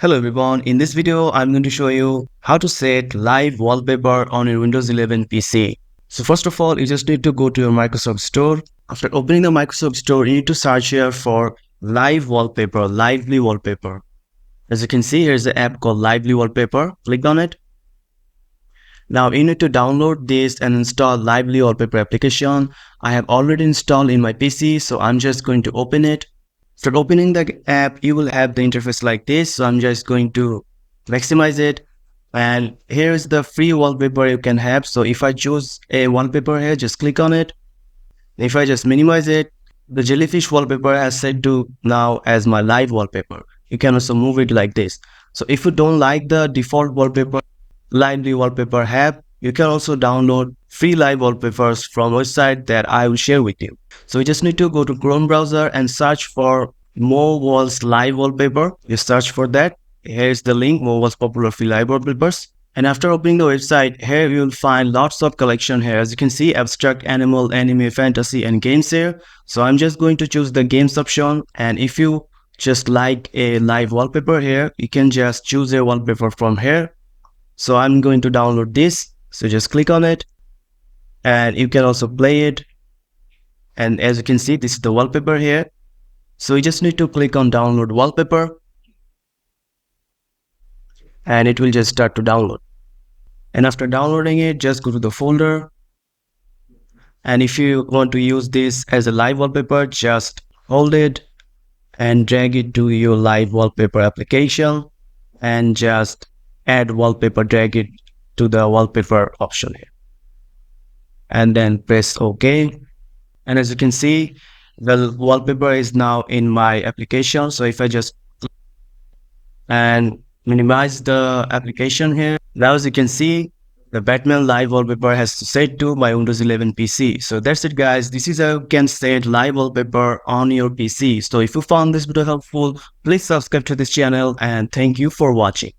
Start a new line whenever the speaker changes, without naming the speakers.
Hello everyone, in this video I'm going to show you how to set live wallpaper on your Windows 11 PC. So first of all, you just need to go to your Microsoft Store. After opening the Microsoft Store, you need to search here for live wallpaper, lively wallpaper. As you can see, here's the app called lively wallpaper. Click on it. Now you need to download this and install lively wallpaper application. I have already installed in my PC, so I'm just going to open it. After opening the app, you will have the interface like this. So I'm just going to maximize it. And here is the free wallpaper you can have. So if I choose a wallpaper here, just click on it. If I just minimize it, the jellyfish wallpaper has set to now as my live wallpaper. You can also move it like this. So if you don't like the default wallpaper, lively wallpaper app, you can also download free live wallpapers from a website that I will share with you. So you just need to go to Chrome browser and search for More Walls Live Wallpaper. You search for that. Here's the link, More Walls Popular Free Live Wallpapers. And after opening the website, here you will find lots of collection here. As you can see, abstract, animal, anime, fantasy, and games here. So I'm just going to choose the games option. And if you just like a live wallpaper here, you can just choose a wallpaper from here. So I'm going to download this. So just click on it and you can also play it. And as you can see, this is the wallpaper here. So you just need to click on download wallpaper and it will just start to download. And after downloading it, just go to the folder. And if you want to use this as a live wallpaper, just hold it and drag it to your live wallpaper application and just add wallpaper, drag it to the wallpaper option here. And then press OK. And as you can see, the wallpaper is now in my application. So if I just click and minimize the application here, now as you can see, the Batman live wallpaper has set to my Windows 11 PC. So that's it guys. This is how you can set live wallpaper on your PC. So if you found this video helpful, please subscribe to this channel and thank you for watching.